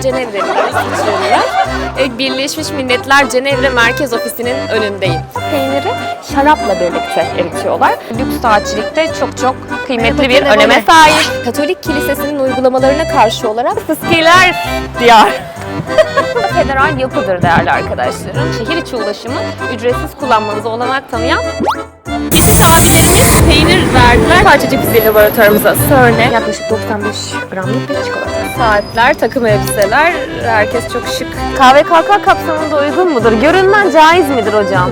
Cenevre'liler, İsviçreliler. Birleşmiş Milletler Cenevre Merkez Ofisi'nin önündeyim. Peyniri şarapla birlikte eritiyorlar. Lüks saatçilikte çok kıymetli bir öneme sahip. Katolik Kilisesi'nin uygulamalarına karşı olarak Sıskiler diyar. Federal yapıdır değerli arkadaşlarım. Şehir içi ulaşımı ücretsiz kullanmanıza olanak tanıyan İsviçre abilerimiz peynir verdiler. Parçacık Fiziği laboratuvarımıza CERN'e yaklaşık 95 gramlık bir çikolata. Saatler, takım elbiseler, herkes çok şık. KVKK kapsamında uygun mudur? Görünmen caiz midir hocam?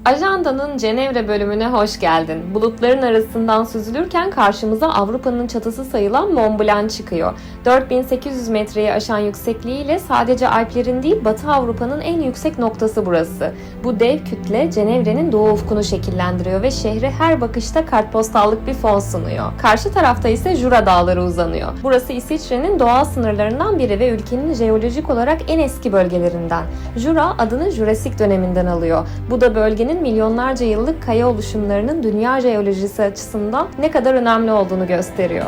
Ajanda'nın Cenevre bölümüne hoş geldin. Bulutların arasından süzülürken karşımıza Avrupa'nın çatısı sayılan Mont Blanc çıkıyor. 4800 metreyi aşan yüksekliğiyle sadece Alplerin değil Batı Avrupa'nın en yüksek noktası burası. Bu dev kütle Cenevre'nin doğu ufkunu şekillendiriyor ve şehre her bakışta kartpostallık bir fon sunuyor. Karşı tarafta ise Jura Dağları uzanıyor. Burası İsviçre'nin doğal sınırlarından biri ve ülkenin jeolojik olarak en eski bölgelerinden. Jura adını Jurassik döneminden alıyor. Bu da bölgenin milyonlarca yıllık kaya oluşumlarının dünya jeolojisi açısından ne kadar önemli olduğunu gösteriyor.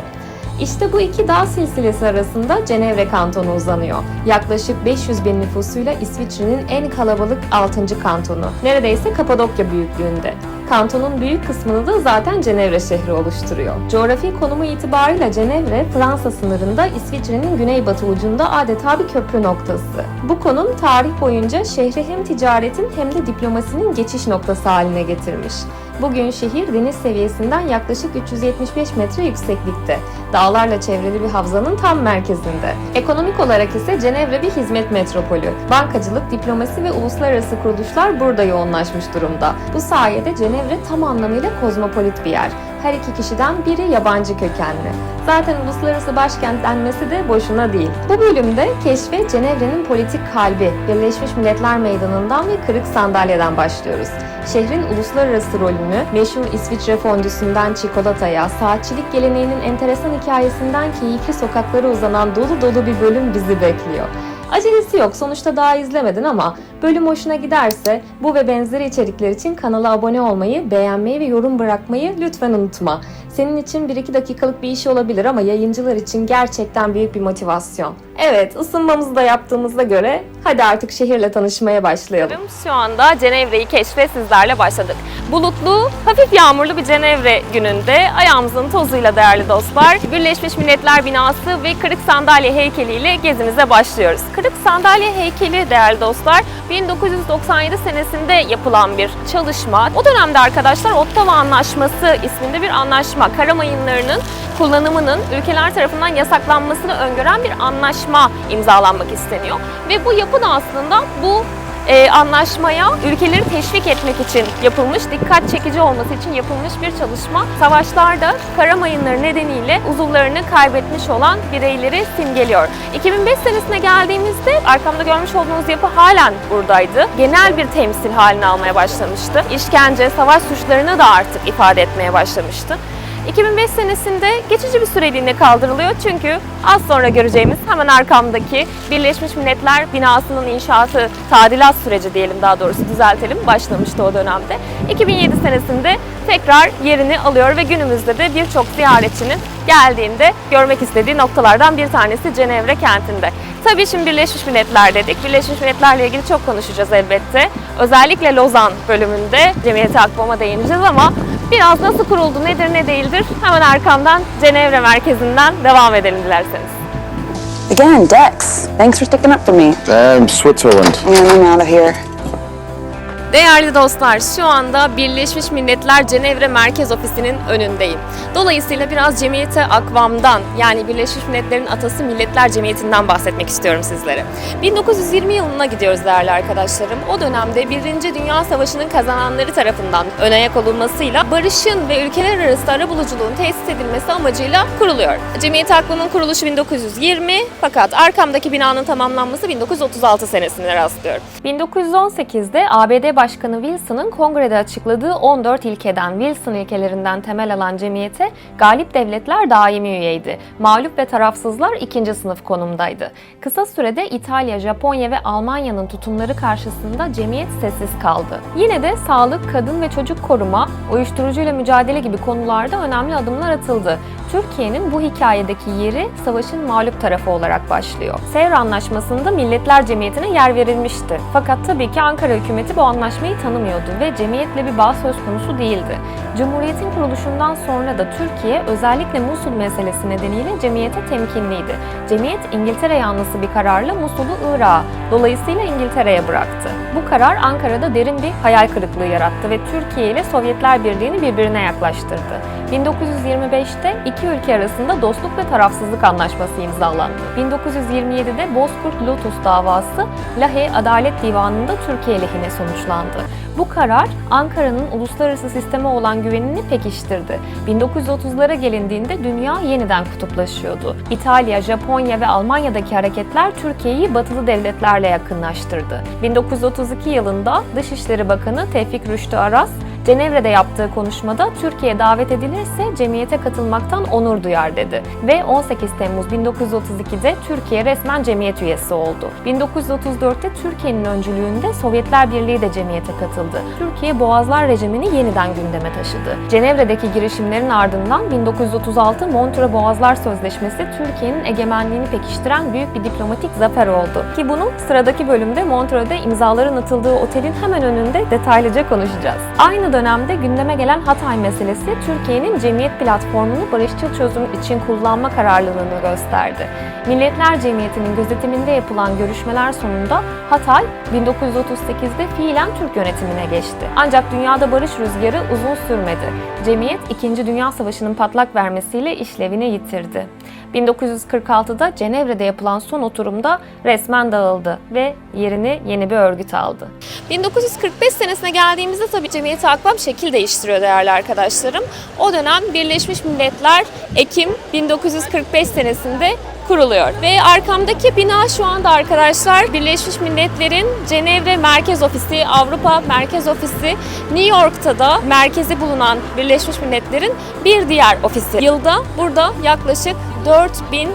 İşte bu iki dağ silsilesi arasında Cenevre kantonu uzanıyor. Yaklaşık 500 bin nüfusuyla İsviçre'nin en kalabalık 6. kantonu. Neredeyse Kapadokya büyüklüğünde. Kantonun büyük kısmını da zaten Cenevre şehri oluşturuyor. Coğrafi konumu itibarıyla Cenevre, Fransa sınırında İsviçre'nin güneybatı ucunda adeta bir köprü noktası. Bu konum tarih boyunca şehri hem ticaretin hem de diplomasinin geçiş noktası haline getirmiş. Bugün şehir deniz seviyesinden yaklaşık 375 metre yükseklikte. Dağlarla çevrili bir havzanın tam merkezinde. Ekonomik olarak ise Cenevre bir hizmet metropolü. Bankacılık, diplomasi ve uluslararası kuruluşlar burada yoğunlaşmış durumda. Bu sayede Cenevre tam anlamıyla kozmopolit bir yer. Her iki kişiden biri yabancı kökenli. Zaten uluslararası başkent denmesi de boşuna değil. Bu bölümde keşfe Cenevre'nin politik kalbi, Birleşmiş Milletler Meydanı'ndan ve Kırık Sandalye'den başlıyoruz. Şehrin uluslararası rolünü, meşhur İsviçre fondüsünden çikolataya, saatçilik geleneğinin enteresan hikayesinden keyifli sokaklara uzanan dolu dolu bir bölüm bizi bekliyor. Acelesi yok, sonuçta daha izlemedin ama bölüm hoşuna giderse bu ve benzeri içerikler için kanala abone olmayı, beğenmeyi ve yorum bırakmayı lütfen unutma. Senin için 1-2 dakikalık bir iş olabilir ama yayıncılar için gerçekten büyük bir motivasyon. Evet, ısınmamızı da yaptığımıza göre hadi artık şehirle tanışmaya başlayalım. Şu anda Cenevre'yi keşfe sizlerle başladık. Bulutlu, hafif yağmurlu bir Cenevre gününde ayağımızın tozuyla değerli dostlar, Birleşmiş Milletler binası ve Kırık Sandalye heykeliyle gezimize başlıyoruz. Kırık Sandalye heykeli değerli dostlar 1997 senesinde yapılan bir çalışma. O dönemde arkadaşlar Ottawa Anlaşması isminde bir anlaşma, kara mayınlarının kullanımının ülkeler tarafından yasaklanmasını öngören bir anlaşma imzalanmak isteniyor. Ve bu yapı da aslında bu anlaşmaya ülkeleri teşvik etmek için yapılmış, dikkat çekici olması için yapılmış bir çalışma. Savaşlarda kara mayınları nedeniyle uzuvlarını kaybetmiş olan bireyleri simgeliyor. 2005 senesine geldiğimizde arkamda görmüş olduğunuz yapı halen buradaydı. Genel bir temsil haline almaya başlamıştı. İşkence, savaş suçlarını da artık ifade etmeye başlamıştı. 2005 senesinde geçici bir süreliğine kaldırılıyor çünkü az sonra göreceğimiz hemen arkamdaki Birleşmiş Milletler binasının inşaatı, tadilat süreci diyelim daha doğrusu düzeltelim, başlamıştı o dönemde. 2007 senesinde tekrar yerini alıyor ve günümüzde de birçok ziyaretçinin geldiğinde görmek istediği noktalardan bir tanesi Cenevre kentinde. Tabii şimdi Birleşmiş Milletler dedik. Birleşmiş Milletler'le ilgili çok konuşacağız elbette. Özellikle Lozan bölümünde Cemiyeti Akvam'a değineceğiz ama biraz nasıl kuruldu, nedir, ne değildir? Hemen arkamdan Cenevre merkezinden devam edelim dilerseniz. Again, Dex. Thanks for sticking up for me. Switzerland. Yeah, I'm out of here. Değerli dostlar, şu anda Birleşmiş Milletler Cenevre Merkez Ofisi'nin önündeyim. Dolayısıyla biraz Cemiyeti Akvam'dan, yani Birleşmiş Milletler'in atası Milletler Cemiyeti'nden bahsetmek istiyorum sizlere. 1920 yılına gidiyoruz değerli arkadaşlarım. O dönemde 1. Dünya Savaşı'nın kazananları tarafından ön ayak olunmasıyla barışın ve ülkeler arası arabuluculuğun tesis edilmesi amacıyla kuruluyor. Cemiyeti Akvam'ın kuruluşu 1920 fakat arkamdaki binanın tamamlanması 1936 senesine rastlıyor. 1918'de ABD Başkanı Wilson'ın kongrede açıkladığı 14 ilkeden, Wilson ilkelerinden temel alan cemiyete galip devletler daimi üyeydi. Mağlup ve tarafsızlar ikinci sınıf konumdaydı. Kısa sürede İtalya, Japonya ve Almanya'nın tutumları karşısında cemiyet sessiz kaldı. Yine de sağlık, kadın ve çocuk koruma, uyuşturucuyla mücadele gibi konularda önemli adımlar atıldı. Türkiye'nin bu hikayedeki yeri savaşın mağlup tarafı olarak başlıyor. Sevr Anlaşması'nda Milletler Cemiyeti'ne yer verilmişti. Fakat tabii ki Ankara hükümeti bu anlaşmayı tanımıyordu ve cemiyetle bir bağ söz konusu değildi. Cumhuriyetin kuruluşundan sonra da Türkiye özellikle Musul meselesi nedeniyle cemiyete temkinliydi. Cemiyet İngiltere yanlısı bir kararla Musul'u Irak'a, dolayısıyla İngiltere'ye bıraktı. Bu karar Ankara'da derin bir hayal kırıklığı yarattı ve Türkiye ile Sovyetler Birliği'ni birbirine yaklaştırdı. 1925'te iki ülke arasında dostluk ve tarafsızlık anlaşması imzalandı. 1927'de Bozkurt-Lotus davası Lahey Adalet Divanı'nda Türkiye lehine sonuçlandı. Bu karar Ankara'nın uluslararası sisteme olan güvenini pekiştirdi. 1930'lara gelindiğinde dünya yeniden kutuplaşıyordu. İtalya, Japonya ve Almanya'daki hareketler Türkiye'yi batılı devletlerle yakınlaştırdı. 1932 yılında Dışişleri Bakanı Tevfik Rüştü Aras, Cenevre'de yaptığı konuşmada Türkiye davet edilirse cemiyete katılmaktan onur duyar dedi ve 18 Temmuz 1932'de Türkiye resmen cemiyet üyesi oldu. 1934'te Türkiye'nin öncülüğünde Sovyetler Birliği de cemiyete katıldı. Türkiye Boğazlar rejimini yeniden gündeme taşıdı. Cenevre'deki girişimlerin ardından 1936 Montreux Boğazlar Sözleşmesi Türkiye'nin egemenliğini pekiştiren büyük bir diplomatik zafer oldu. Ki bunu sıradaki bölümde Montreux'de imzaların atıldığı otelin hemen önünde detaylıca konuşacağız. Aynı dönemde gündeme gelen Hatay meselesi Türkiye'nin cemiyet platformunu barışçıl çözüm için kullanma kararlılığını gösterdi. Milletler Cemiyeti'nin gözetiminde yapılan görüşmeler sonunda Hatay 1938'de fiilen Türk yönetimine geçti. Ancak dünyada barış rüzgarı uzun sürmedi. Cemiyet 2. Dünya Savaşı'nın patlak vermesiyle işlevini yitirdi. 1946'da Cenevre'de yapılan son oturumda resmen dağıldı ve yerini yeni bir örgüt aldı. 1945 senesine geldiğimizde tabii cemiyeti akbam şekil değiştiriyor değerli arkadaşlarım. O dönem Birleşmiş Milletler Ekim 1945 senesinde kuruluyor. Ve arkamdaki bina şu anda arkadaşlar Birleşmiş Milletler'in Cenevre Merkez Ofisi, Avrupa Merkez Ofisi, New York'ta da merkezi bulunan Birleşmiş Milletler'in bir diğer ofisi. Yılda burada yaklaşık 4000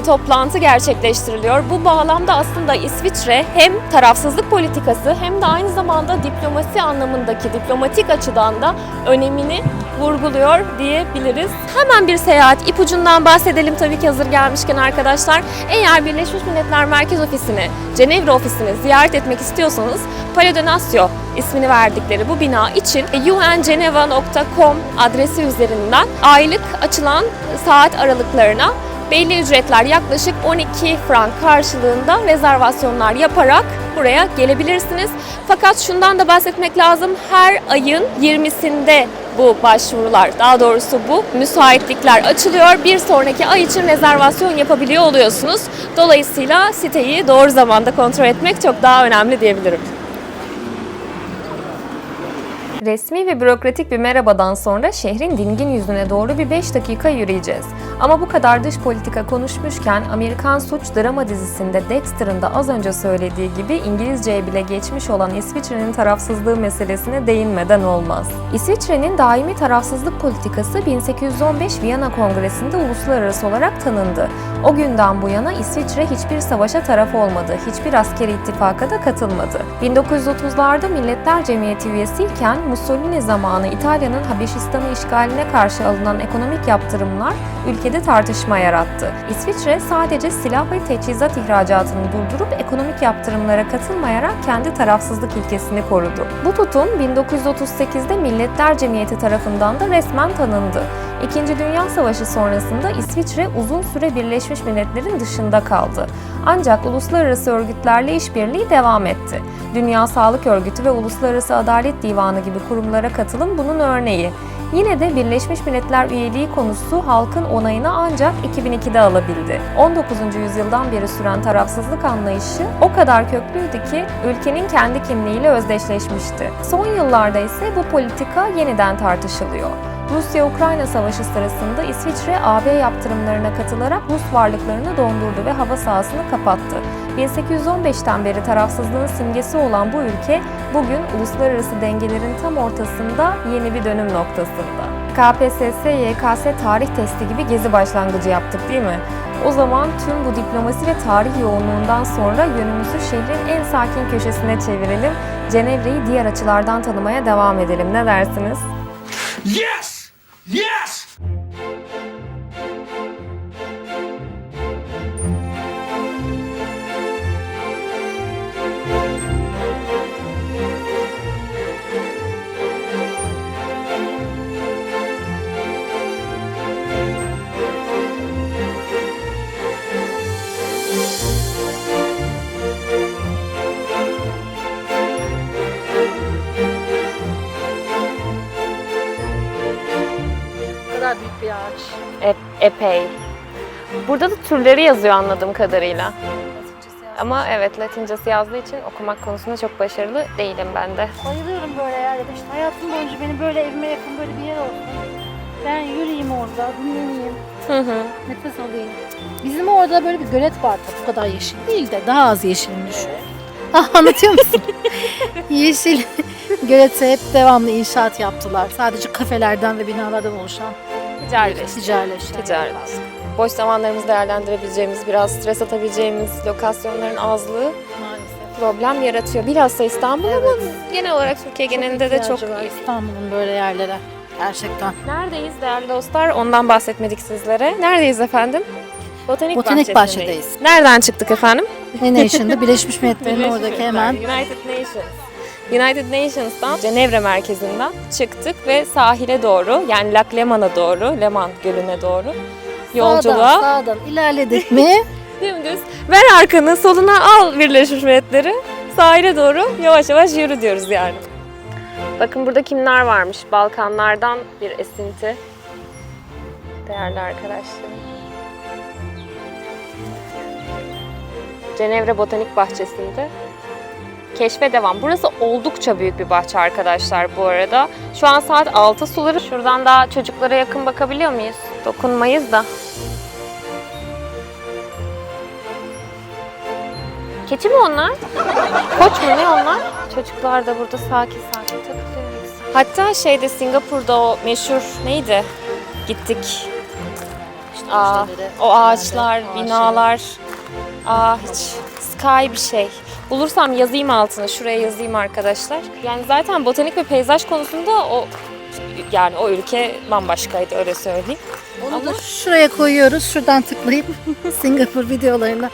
toplantı gerçekleştiriliyor. Bu bağlamda aslında İsviçre hem tarafsızlık politikası hem de aynı zamanda diplomasi anlamındaki diplomatik açıdan da önemini vurguluyor diyebiliriz. Hemen bir seyahat ipucundan bahsedelim tabii ki hazır gelmişken arkadaşlar. Eğer Birleşmiş Milletler Merkez Ofisi'ni, Cenevre Ofisi'ni ziyaret etmek istiyorsanız Palais de Nation ismini verdikleri bu bina için ungeneva.com adresi üzerinden aylık açılan saat aralıklarına belli ücretler yaklaşık 12 frank karşılığında rezervasyonlar yaparak buraya gelebilirsiniz. Fakat şundan da bahsetmek lazım. Her ayın 20'sinde bu başvurular, daha doğrusu bu müsaitlikler açılıyor. Bir sonraki ay için rezervasyon yapabiliyor oluyorsunuz. Dolayısıyla siteyi doğru zamanda kontrol etmek çok daha önemli diyebilirim. Resmi ve bürokratik bir merhabadan sonra şehrin dingin yüzüne doğru bir 5 dakika yürüyeceğiz. Ama bu kadar dış politika konuşmuşken Amerikan suç drama dizisinde Dexter'ın da az önce söylediği gibi İngilizceye bile geçmiş olan İsviçre'nin tarafsızlığı meselesine değinmeden olmaz. İsviçre'nin daimi tarafsızlık politikası 1815 Viyana Kongresi'nde uluslararası olarak tanındı. O günden bu yana İsviçre hiçbir savaşa taraf olmadı, hiçbir askeri ittifaka da katılmadı. 1930'larda Milletler Cemiyeti üyesiyken Mussolini zamanı İtalya'nın Habeşistan'ı işgaline karşı alınan ekonomik yaptırımlar ülkede tartışma yarattı. İsviçre sadece silah ve teçhizat ihracatını durdurup ekonomik yaptırımlara katılmayarak kendi tarafsızlık ilkesini korudu. Bu tutum 1938'de Milletler Cemiyeti tarafından da resmen tanındı. İkinci Dünya Savaşı sonrasında İsviçre uzun süre Birleşmiş Milletler'in dışında kaldı. Ancak uluslararası örgütlerle işbirliği devam etti. Dünya Sağlık Örgütü ve Uluslararası Adalet Divanı gibi kurumlara katılım bunun örneği. Yine de Birleşmiş Milletler üyeliği konusu halkın onayını ancak 2002'de alabildi. 19. yüzyıldan beri süren tarafsızlık anlayışı o kadar köklüydü ki ülkenin kendi kimliğiyle özdeşleşmişti. Son yıllarda ise bu politika yeniden tartışılıyor. Rusya-Ukrayna Savaşı sırasında İsviçre AB yaptırımlarına katılarak Rus varlıklarını dondurdu ve hava sahasını kapattı. 1815'ten beri tarafsızlığın simgesi olan bu ülke bugün uluslararası dengelerin tam ortasında, yeni bir dönüm noktasında. KPSS, YKS tarih testi gibi gezi başlangıcı yaptık değil mi? O zaman tüm bu diplomasi ve tarih yoğunluğundan sonra yönümüzü şehrin en sakin köşesine çevirelim. Cenevre'yi diğer açılardan tanımaya devam edelim. Ne dersiniz? Yes! Yes! Ne kadar büyük bir ağaç. Epey. Burada da türleri yazıyor anladığım kadarıyla. Ama evet, Latincesi yazdığı için okumak konusunda çok başarılı değilim ben de. Bayılıyorum böyle yerlere. İşte hayatım boyunca benim böyle evime yakın böyle bir yer olsun. Ben yürüyeyim orada, dinleneyim, nefes alayım. Bizim orada böyle bir gölet var. Bu kadar yeşil değil de daha az yeşilini düşün. Anlatıyor musun? Yeşil gölete hep devamlı inşaat yaptılar. Sadece kafelerden ve binalardan oluşan ticaretleşen. Ticaret. Boş zamanlarımızı değerlendirebileceğimiz, biraz stres atabileceğimiz lokasyonların azlığı Maalesef. problem yaratıyor. Bilhassa İstanbul ama genel olarak Türkiye genelinde de çok İhtiyacı var iyi. İstanbul'un böyle yerlere. Gerçekten. Neredeyiz değerli dostlar? Ondan bahsetmedik sizlere. Neredeyiz efendim? Botanik Bahçe'deyiz. Nereden çıktık efendim? Nation'da Birleşmiş Milletler'in oradaki hemen United Nations. United Nations'tan, Cenevre merkezinden çıktık ve sahile doğru, yani Lac Leman'a doğru, Leman Gölü'ne doğru yolculuğa sağdan ilerledik mi? dümdüz ver arkanı, soluna al Birleşmiş Milletleri, sahile doğru yavaş yavaş yürü diyoruz yani. Bakın burada kimler varmış? Balkanlardan bir esinti. Değerli arkadaşlarım. Cenevre Botanik Bahçesi'nde keşfe devam. Burası oldukça büyük bir bahçe arkadaşlar bu arada. Şu an saat 6 suları. Şuradan daha çocuklara yakın bakabiliyor muyuz? Dokunmayız da. Keçi mi onlar? Koç mu ne onlar? Çocuklar da burada sakin sakin takılıyor. Hatta Singapur'da o meşhur neydi? Gittik. O ağaçlar, binalar. Hiç sky bir şey. Bulursam yazayım altına. Şuraya yazayım arkadaşlar. Yani zaten botanik ve peyzaj konusunda o ülke bambaşkaydı, öyle söyleyeyim. Onu da şuraya koyuyoruz. Şuradan tıklayıp Singapur videolarına.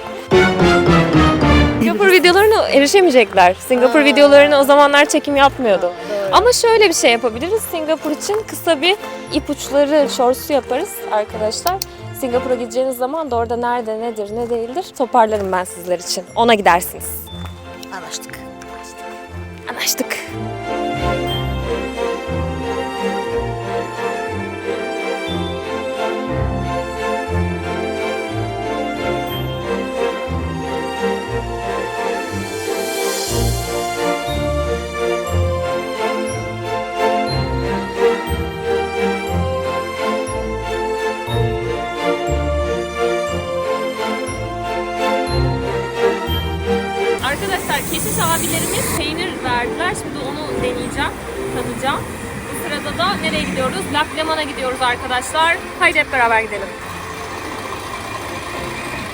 Singapur videolarına erişemeyecekler. Singapur videolarını o zamanlar çekim yapmıyordu. Ama şöyle bir şey yapabiliriz. Singapur için kısa bir ipuçları, shorts'u yaparız arkadaşlar. Singapur'a gideceğiniz zaman da orada nerede, nedir, ne değildir toparlarım ben sizler için. Ona gidersiniz. Anlaştık. Anlaştık. Arkadaşlar keşiş abilerimiz peynir verdiler. Şimdi onu deneyeceğim, tadacağım. Bu sırada da nereye gidiyoruz? Lac Leman'a gidiyoruz arkadaşlar. Haydi hep beraber gidelim.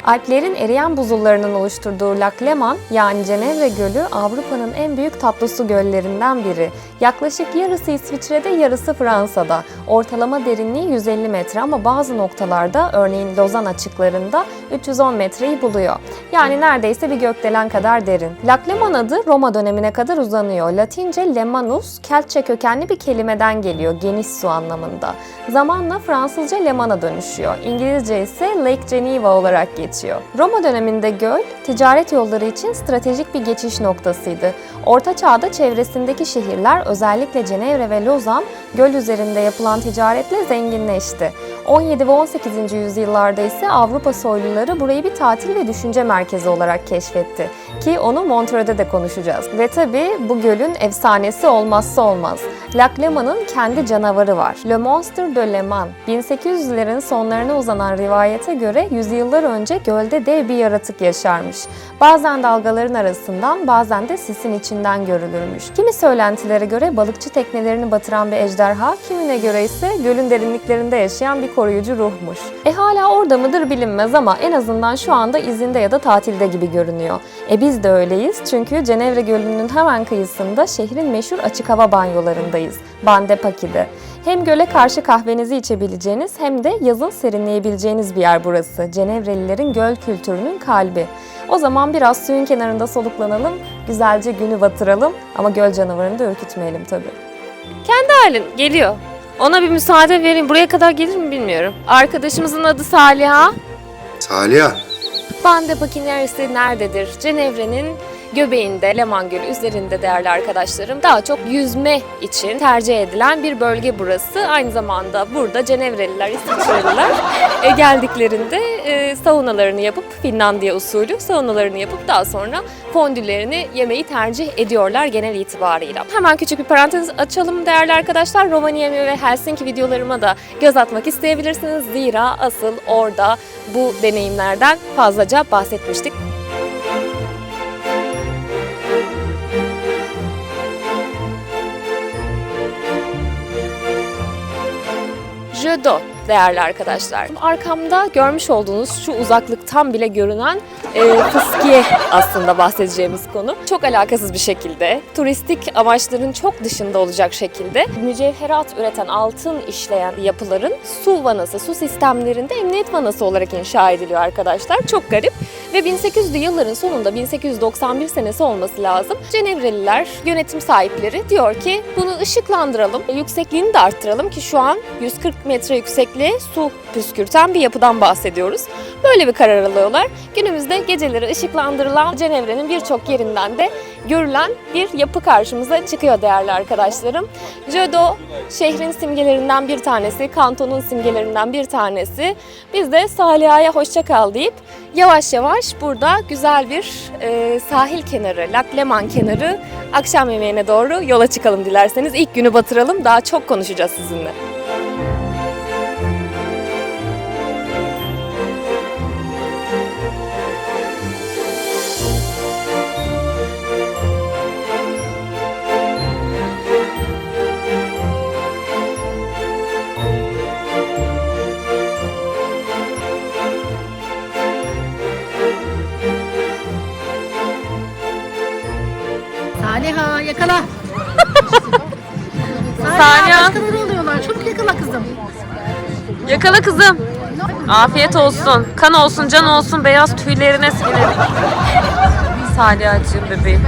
Alplerin eriyen buzullarının oluşturduğu Lac Leman, yani Cenevre Gölü, Avrupa'nın en büyük tatlı su göllerinden biri. Yaklaşık yarısı İsviçre'de, yarısı Fransa'da. Ortalama derinliği 150 metre ama bazı noktalarda, örneğin Lozan açıklarında 310 metreyi buluyor. Yani neredeyse bir gökdelen kadar derin. Lac Leman adı Roma dönemine kadar uzanıyor. Latince Lemanus, Keltçe kökenli bir kelimeden geliyor, geniş su anlamında. Zamanla Fransızca Leman'a dönüşüyor. İngilizce ise Lake Geneva olarak geçiyor. Roma döneminde göl, ticaret yolları için stratejik bir geçiş noktasıydı. Orta Çağ'da çevresindeki şehirler, özellikle Cenevre ve Lozan, göl üzerinde yapılan ticaretle zenginleşti. 17 ve 18. yüzyıllarda ise Avrupa soyluları burayı bir tatil ve düşünce merkezi olarak keşfetti. ki onu Montreux'de de konuşacağız. Ve tabii bu gölün efsanesi olmazsa olmaz. Lac Léman'ın kendi canavarı var. Le Monstre de Léman. 1800'lerin sonlarına uzanan rivayete göre yüzyıllar önce gölde dev bir yaratık yaşarmış. Bazen dalgaların arasından, bazen de sisin içinden görülürmüş. Kimi söylentilere göre balıkçı teknelerini batıran bir ejderha, kimine göre ise gölün derinliklerinde yaşayan bir koruyucu ruhmuş. Hala orada mıdır bilinmez ama en azından şu anda izinde ya da tatilde gibi görünüyor. Biz de öyleyiz çünkü Cenevre Gölü'nün hemen kıyısında şehrin meşhur açık hava banyolarındayız. Ban de Paquis'de. Hem göle karşı kahvenizi içebileceğiniz hem de yazın serinleyebileceğiniz bir yer burası. Cenevrelilerin göl kültürünün kalbi. O zaman biraz suyun kenarında soluklanalım, güzelce günü batıralım ama göl canavarını da ürkütmeyelim tabii. Kendi halin geliyor. Ona bir müsaade verin. Buraya kadar gelir mi bilmiyorum. Arkadaşımızın adı Saliha. Saliha. Ban de Paquis nerededir? Cenevre'nin göbeğinde, Léman Gölü üzerinde değerli arkadaşlarım. Daha çok yüzme için tercih edilen bir bölge burası. Aynı zamanda burada Cenevreliler, İsviçreliler geldiklerinde saunalarını yapıp, Finlandiya usulü saunalarını yapıp daha sonra fondülerini yemeyi tercih ediyorlar genel itibarıyla. Hemen küçük bir parantez açalım değerli arkadaşlar. Rovaniemi ve Helsinki videolarıma da göz atmak isteyebilirsiniz. Zira asıl orada bu deneyimlerden fazlaca bahsetmiştik. Jeux d'eau değerli arkadaşlar. Arkamda görmüş olduğunuz şu uzaklıktan bile görünen fıskiye aslında bahsedeceğimiz konu. Çok alakasız bir şekilde, turistik amaçların çok dışında olacak şekilde mücevherat üreten, altın işleyen yapıların su vanası, su sistemlerinde emniyet vanası olarak inşa ediliyor arkadaşlar. Çok garip. Ve 1800'lü yılların sonunda 1891 senesi olması lazım. Cenevreliler, yönetim sahipleri diyor ki bunu ışıklandıralım, yüksekliğini de arttıralım ki şu an 140 metre yüksekliğe su püskürten bir yapıdan bahsediyoruz. Böyle bir karar alıyorlar. Günümüzde geceleri ışıklandırılan Cenevre'nin birçok yerinden de görülen bir yapı karşımıza çıkıyor değerli arkadaşlarım. Jeux d'eau şehrin simgelerinden bir tanesi, kantonun simgelerinden bir tanesi. Biz de Saliha'ya hoşça kal deyip yavaş yavaş burada güzel bir sahil kenarı, Lac Léman kenarı akşam yemeğine doğru yola çıkalım dilerseniz. İlk günü batıralım, daha çok konuşacağız sizinle. Saliha yakala. Saliha. Başkaları oluyorlar. Çok yakala kızım. Yakala kızım. Afiyet olsun. Kan olsun, can olsun, beyaz tüylerine silelim. Saliha'cığım bebeğim.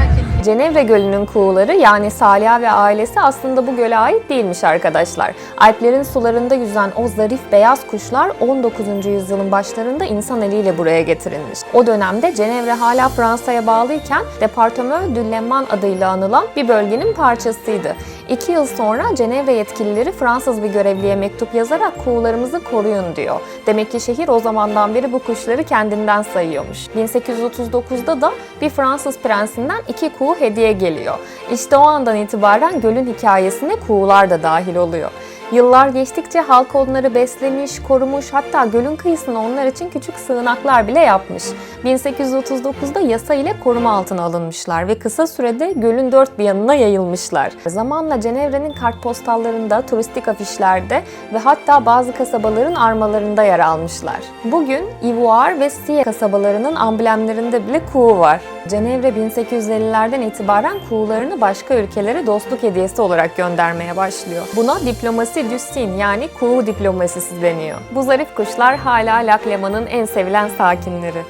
Cenevre Gölü'nün kuğuları yani Saliha ve ailesi aslında bu göle ait değilmiş arkadaşlar. Alplerin sularında yüzen o zarif beyaz kuşlar 19. yüzyılın başlarında insan eliyle buraya getirilmiş. O dönemde Cenevre hala Fransa'ya bağlıyken Département du Léman adıyla anılan bir bölgenin parçasıydı. 2 yıl sonra Cenevre yetkilileri Fransız bir görevliye mektup yazarak kuğularımızı koruyun diyor. Demek ki şehir o zamandan beri bu kuşları kendinden sayıyormuş. 1839'da da bir Fransız prensinden 2 kuğu hediye geliyor. İşte o andan itibaren gölün hikayesine kuğular da dahil oluyor. Yıllar geçtikçe halk onları beslemiş, korumuş, hatta gölün kıyısına onlar için küçük sığınaklar bile yapmış. 1839'da yasa ile koruma altına alınmışlar ve kısa sürede gölün dört bir yanına yayılmışlar. Zamanla Cenevre'nin kartpostallarında, turistik afişlerde ve hatta bazı kasabaların armalarında yer almışlar. Bugün Ivoire ve Sierre kasabalarının amblemlerinde bile kuğu var. Cenevre 1850'lerden itibaren kuğularını başka ülkelere dostluk hediyesi olarak göndermeye başlıyor. Buna diplomasi du Cygne yani kuğu diplomasisi deniyor. Bu zarif kuşlar hala Lac Léman'ın en sevilen sakinleri.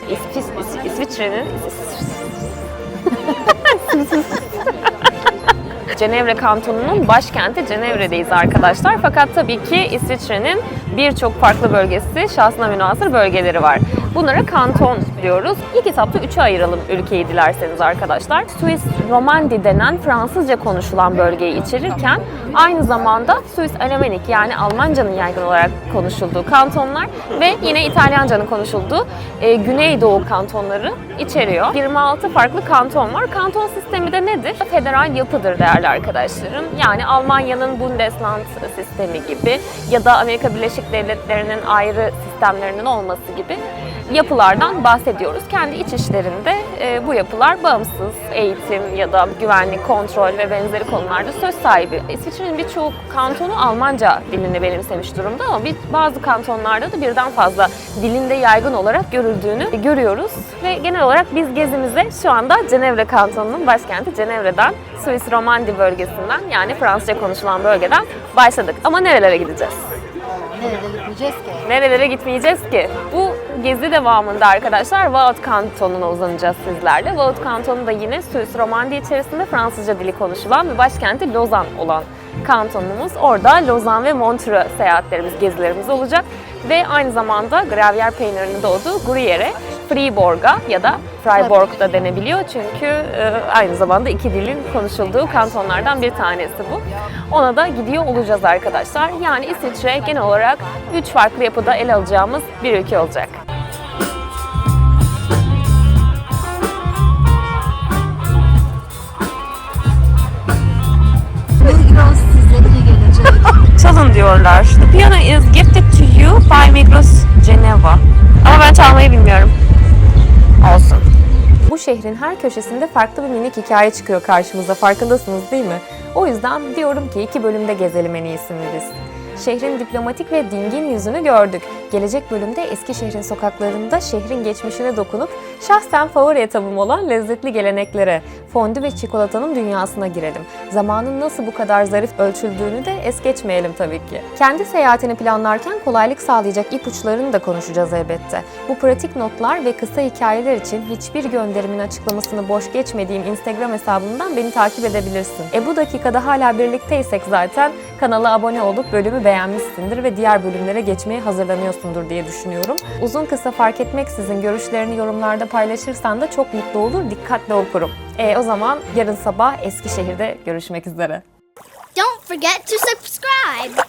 İsviçre'nin Cenevre kantonunun başkenti Cenevre'deyiz arkadaşlar. Fakat tabii ki İsviçre'nin birçok farklı bölgesi, şahsına münhasır bölgeleri var. Bunlara kanton diyoruz. İlk etapta 3'e ayıralım ülkeyi dilerseniz arkadaşlar. Suisse Romandie denen Fransızca konuşulan bölgeyi içerirken aynı zamanda Suisse Alemannik yani Almancanın yaygın olarak konuşulduğu kantonlar ve yine İtalyancanın konuşulduğu Güneydoğu kantonları içeriyor. 26 farklı kanton var. Kanton sistemi de nedir? Federal yapıdır değerli arkadaşlarım. Yani Almanya'nın Bundesland sistemi gibi ya da Amerika Birleşik Devletleri'nin ayrı sistemlerinin olması gibi yapılardan bahsediyoruz. Kendi iç işlerinde bu yapılar bağımsız eğitim ya da güvenlik, kontrol ve benzeri konularda söz sahibi. İsviçre'nin birçok kantonu Almanca dilini benimsemiş durumda ama bazı kantonlarda da birden fazla dilinde yaygın olarak görüldüğünü görüyoruz. Ve genel olarak biz gezimize şu anda Cenevre kantonunun başkenti Cenevre'den, Suisse Romandie bölgesinden yani Fransızca konuşulan bölgeden başladık. Ama nerelere gideceğiz? Nereye gitmeyeceğiz ki? Nerelere gitmeyeceğiz ki? Bu gezi devamında arkadaşlar Vaud kantonuna uzanacağız sizlerle. Vaud kantonu da yine Suisse Romandie içerisinde Fransızca dili konuşulan ve başkenti Lozan olan kantonumuz. Orada Lozan ve Montreux seyahatlerimiz, gezilerimiz olacak. Ve aynı zamanda gravyer peynirinin doğduğu Gruyère, Fribourg'a ya da Freiburg da denebiliyor çünkü aynı zamanda iki dilin konuşulduğu kantonlardan bir tanesi bu. Ona da gidiyor olacağız arkadaşlar. Yani İsviçre genel olarak 3 farklı yapıda ele alacağımız bir ülke olacak. Migros size iyi gelecek. Çalın diyorlar. The piano is gifted to you by Migros Geneva. Ama ben çalmayı bilmiyorum. Olsun. Bu şehrin her köşesinde farklı bir minik hikaye çıkıyor karşımıza. Farkındasınız değil mi? O yüzden diyorum ki 2 bölümde gezelim en iyisini biz. Şehrin diplomatik ve dingin yüzünü gördük. Gelecek bölümde Eskişehir'in sokaklarında şehrin geçmişine dokunup şahsen favori etabım olan lezzetli geleneklere, fondü ve çikolatanın dünyasına girelim. Zamanın nasıl bu kadar zarif ölçüldüğünü de es geçmeyelim tabii ki. Kendi seyahatini planlarken kolaylık sağlayacak ipuçlarını da konuşacağız elbette. Bu pratik notlar ve kısa hikayeler için hiçbir gönderimin açıklamasını boş geçmediğim Instagram hesabımdan beni takip edebilirsin. Bu dakikada hala birlikteysek zaten kanala abone olup bölümü beğenmişsindir ve diğer bölümlere geçmeye hazırlanıyorsundur diye düşünüyorum. Uzun kısa fark etmeksizin görüşlerini yorumlarda paylaşırsan da çok mutlu olur, dikkatle okurum. O zaman yarın sabah Eskişehir'de görüşmek üzere. Don't forget to subscribe.